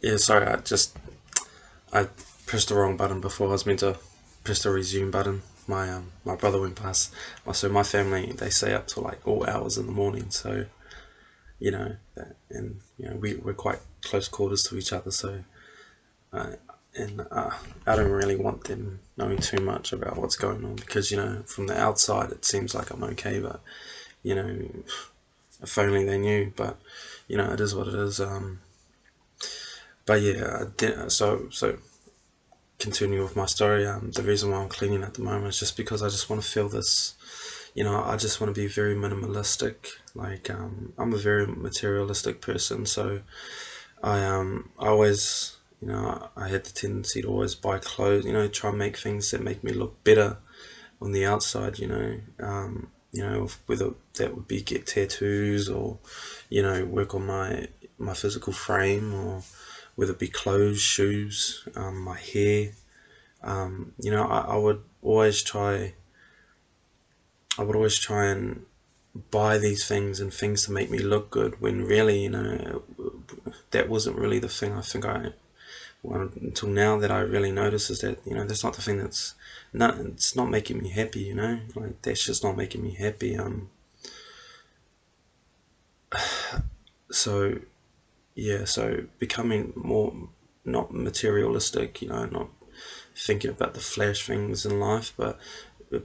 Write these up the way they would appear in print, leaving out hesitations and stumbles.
Yeah, sorry, I pressed the wrong button before. I was meant to press the resume button. My brother went past. Also, my family they stay up till like all hours in the morning. So and we're quite close quarters to each other. So uh, and I don't really want them knowing too much about what's going on because from the outside it seems like I'm okay, but you know if only they knew. But it is what it is. But yeah, so continue with my story. The reason why I'm cleaning at the moment is just because I just want to feel this. I just want to be very minimalistic. Like I'm a very materialistic person, so I always I had the tendency to always buy clothes. Try and make things that make me look better on the outside. Whether that would be get tattoos or work on my physical frame, or whether it be clothes, shoes, my hair. I would always try. I would always try and buy these things and things to make me look good. When really, that wasn't really the thing. I think until now that I really notice is that that's not the thing that's not. It's not making me happy. Like that's just not making me happy. So yeah. So becoming more not materialistic. Not thinking about the flash things in life, but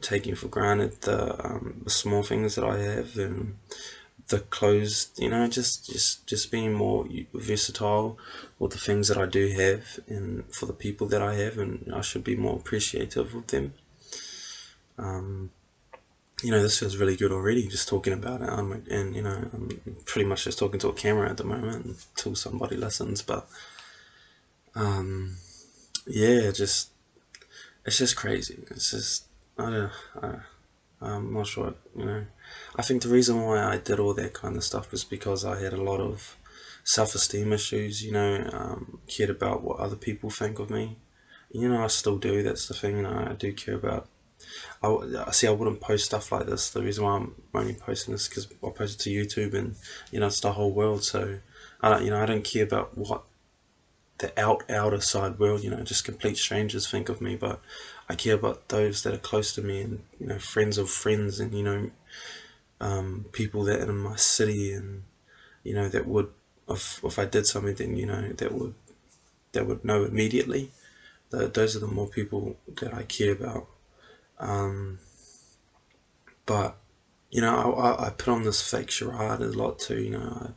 taking for granted the small things that I have and the clothes. Just being more versatile with the things that I do have and for the people that I have, and I should be more appreciative of them. Um, this feels really good already just talking about it. And I'm pretty much just talking to a camera at the moment until somebody listens. But um, yeah, just it's just crazy. It's just I don't. I, I'm not sure. I think the reason why I did all that kind of stuff was because I had a lot of self-esteem issues. Cared about what other people think of me. I still do. That's the thing. I do care about. I see. I wouldn't post stuff like this. The reason why I'm only posting this because I post it to YouTube, and it's the whole world. So I don't care about what the outer side world, just complete strangers think of me, but I care about those that are close to me, and friends of friends, and people that are in my city, and that would, if I did something, then that would know immediately. Those are the more people that I care about. Um, but I put on this fake charade a lot too. I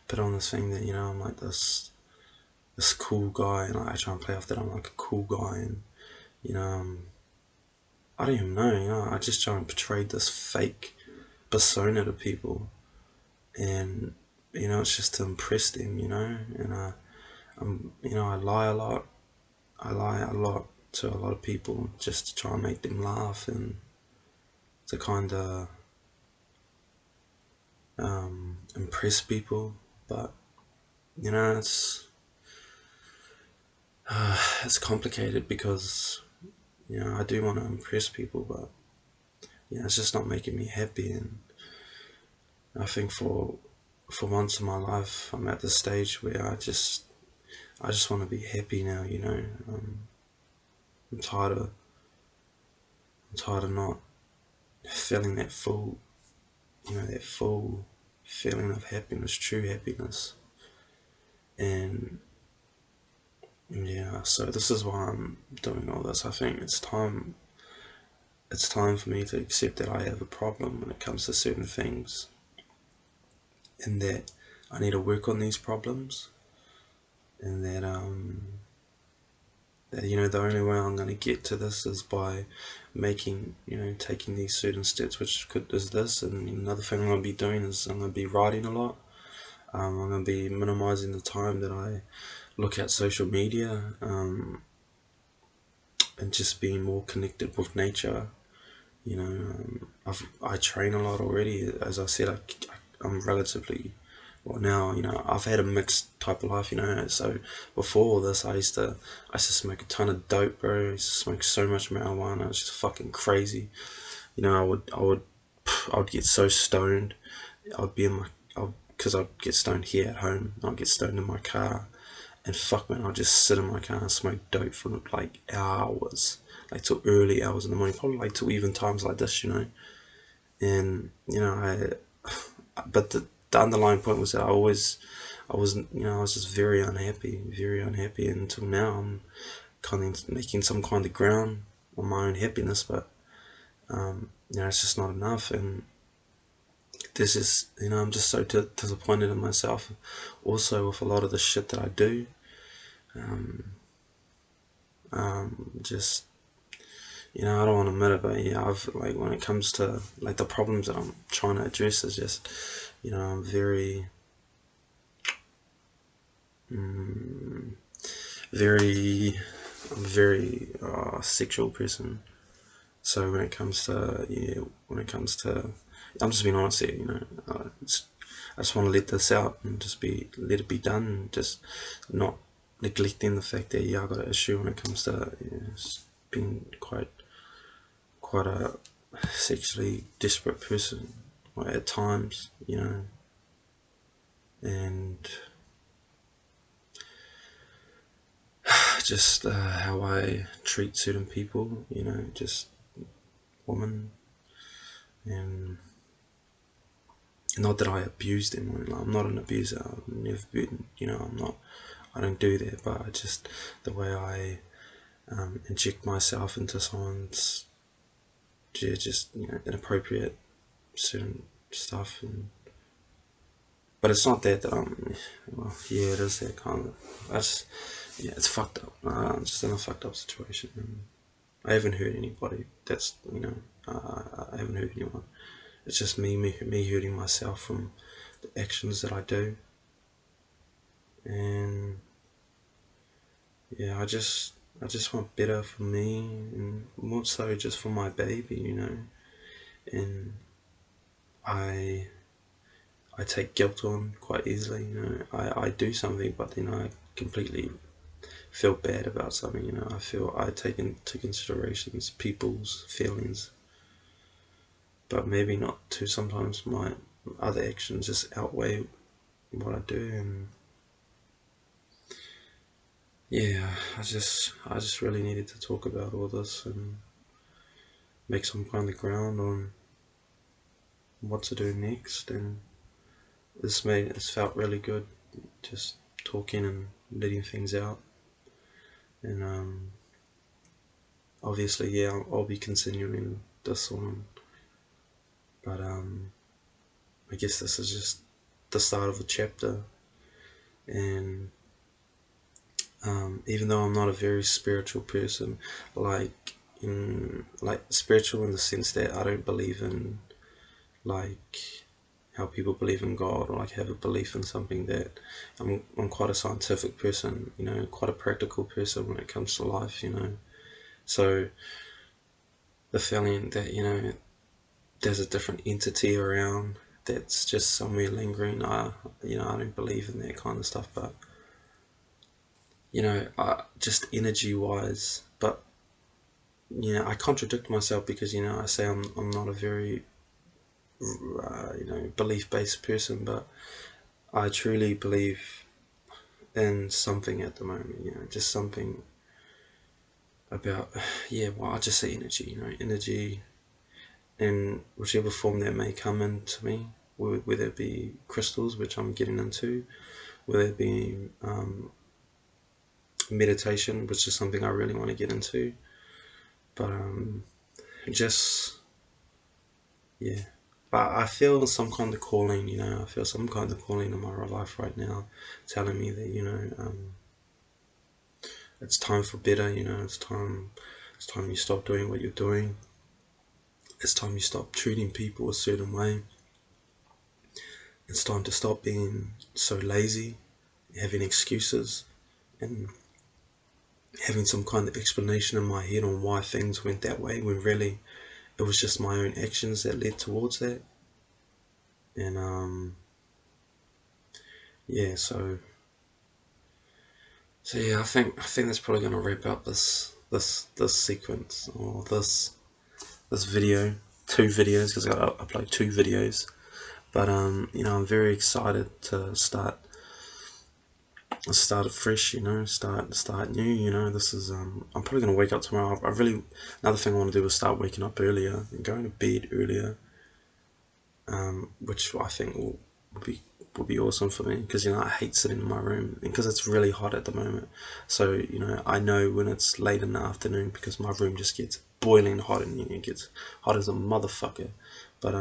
put on this thing that I'm like this cool guy, and I try and play off that I'm like a cool guy, and you know um, I don't even know. I just try and portray this fake persona to people, and it's just to impress them. And I lie a lot. I lie a lot to a lot of people just to try and make them laugh and to kind of impress people. But it's it's complicated because I do want to impress people, but it's just not making me happy. And I think for once in my life, I'm at the stage where I just want to be happy now. I'm tired of not feeling that full feeling of happiness, true happiness. And yeah, so this is why I'm doing all this. I think it's time for me to accept that I have a problem when it comes to certain things, and that I need to work on these problems, and that the only way I'm going to get to this is by taking these certain steps, which is this. And another thing I'm going to be doing is I'm going to be writing a lot. I'm going to be minimizing the time that I look at social media, and just being more connected with nature. I train a lot already. As I said, I'm relatively well now. I've had a mixed type of life. So before this, I used to smoke a ton of dope, bro. I used to smoke so much marijuana. It was just fucking crazy. I would get so stoned. I'd be in my, because I'd get stoned here at home. I'd get stoned in my car, And fuck man, I'll just sit in my car and smoke dope for like hours, like till early hours in the morning, probably like till even times like this, you know. And you know, but the underlying point was that I wasn't, you know, I was just very unhappy until now. I'm kind of making some kind of ground on my own happiness, but you know, it's just not enough. And this is, you know, I'm just so disappointed in myself. Also, with a lot of the shit that I do, just, you know, I don't want to admit it, but yeah, I've like when it comes to like the problems that I'm trying to address is just, you know, very, I'm a very sexual person. So when it comes to, yeah, when it comes to, I'm just being honest here, you know, I just want to let this out and just let it be done, and just not neglecting the fact that yeah, I got an issue when it comes to, you know, being quite a sexually desperate person at times, you know, and just how I treat certain people, you know, just women, and not that I abuse them. I'm not an abuser. I've never been, you know, I'm not. I don't do that, but I just the way I inject myself into someone's, yeah, just you know, inappropriate certain stuff, and but it's not that well, yeah, it is that kind of. That's yeah, it's fucked up. I'm just in a fucked up situation. And I haven't hurt anybody. That's you know, I haven't hurt anyone. It's just me hurting myself from the actions that I do, and yeah, I just want better for me, and more so just for my baby, you know. And I I take guilt on quite easily, you know. I do something, but then I completely feel bad about something, you know. I feel I take into considerations people's feelings, but maybe not too. Sometimes my other actions just outweigh what I do, and yeah, I just really needed to talk about all this and make some kind of ground on what to do next. And it's felt really good, just talking and letting things out. And obviously, yeah, I'll be continuing this one, but I guess this is just the start of a chapter. And even though I'm not a very spiritual person, like spiritual in the sense that I don't believe in like how people believe in God, or like have a belief in something, that I'm quite a scientific person, you know, quite a practical person when it comes to life, you know. So the feeling that, you know, there's a different entity around that's just somewhere lingering, you know, I don't believe in that kind of stuff. But you know, just energy wise, but you know, I contradict myself because you know I say I'm not a very you know, belief based person, but I truly believe in something at the moment. You know, just something about yeah. Well, I just say energy. You know, energy in whichever form that may come into me, whether it be crystals, which I'm getting into, whether it be meditation, which is something I really want to get into, but just yeah. But I feel some kind of calling, you know. I feel some kind of calling in my life right now, telling me that you know it's time for better. You know, it's time you stop doing what you're doing. It's time you stop treating people a certain way. It's time to stop being so lazy, having excuses, and having some kind of explanation in my head on why things went that way, when really it was just my own actions that led towards that. And yeah, so yeah, I think that's probably gonna wrap up this sequence, or this video, two videos, because I gotta upload two videos. But you know, I'm very excited to start start it fresh, you know, start new, you know. This is I'm probably gonna wake up tomorrow. I really, another thing I want to do is start waking up earlier and going to bed earlier, which I think will be will be awesome for me, because you know I hate sitting in my room, and because it's really hot at the moment. So you know I know when it's late in the afternoon, because my room just gets boiling hot, and it gets hot as a motherfucker. But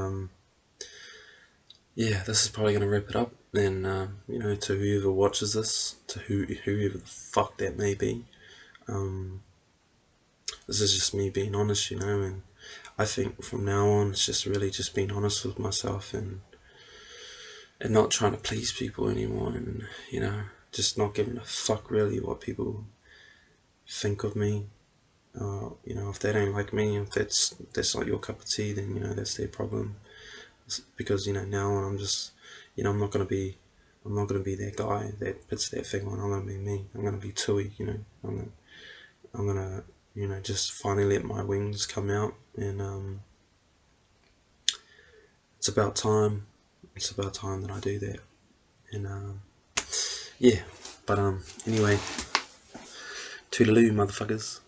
yeah, this is probably gonna wrap it up. And you know, to whoever watches this, to whoever the fuck that may be, um, this is just me being honest, you know. And I think from now on, it's just really just being honest with myself, and not trying to please people anymore, and you know, just not giving a fuck really what people think of me. You know, if they don't like me, if that's not your cup of tea, then you know that's their problem. Because you know now I'm just, you know, I'm not gonna be that guy that puts that thing on. I'm gonna be me. I'm gonna be Tui. You know, I'm gonna you know just finally let my wings come out, and it's about time. It's about time that I do that. And yeah, but anyway, toodaloo, motherfuckers.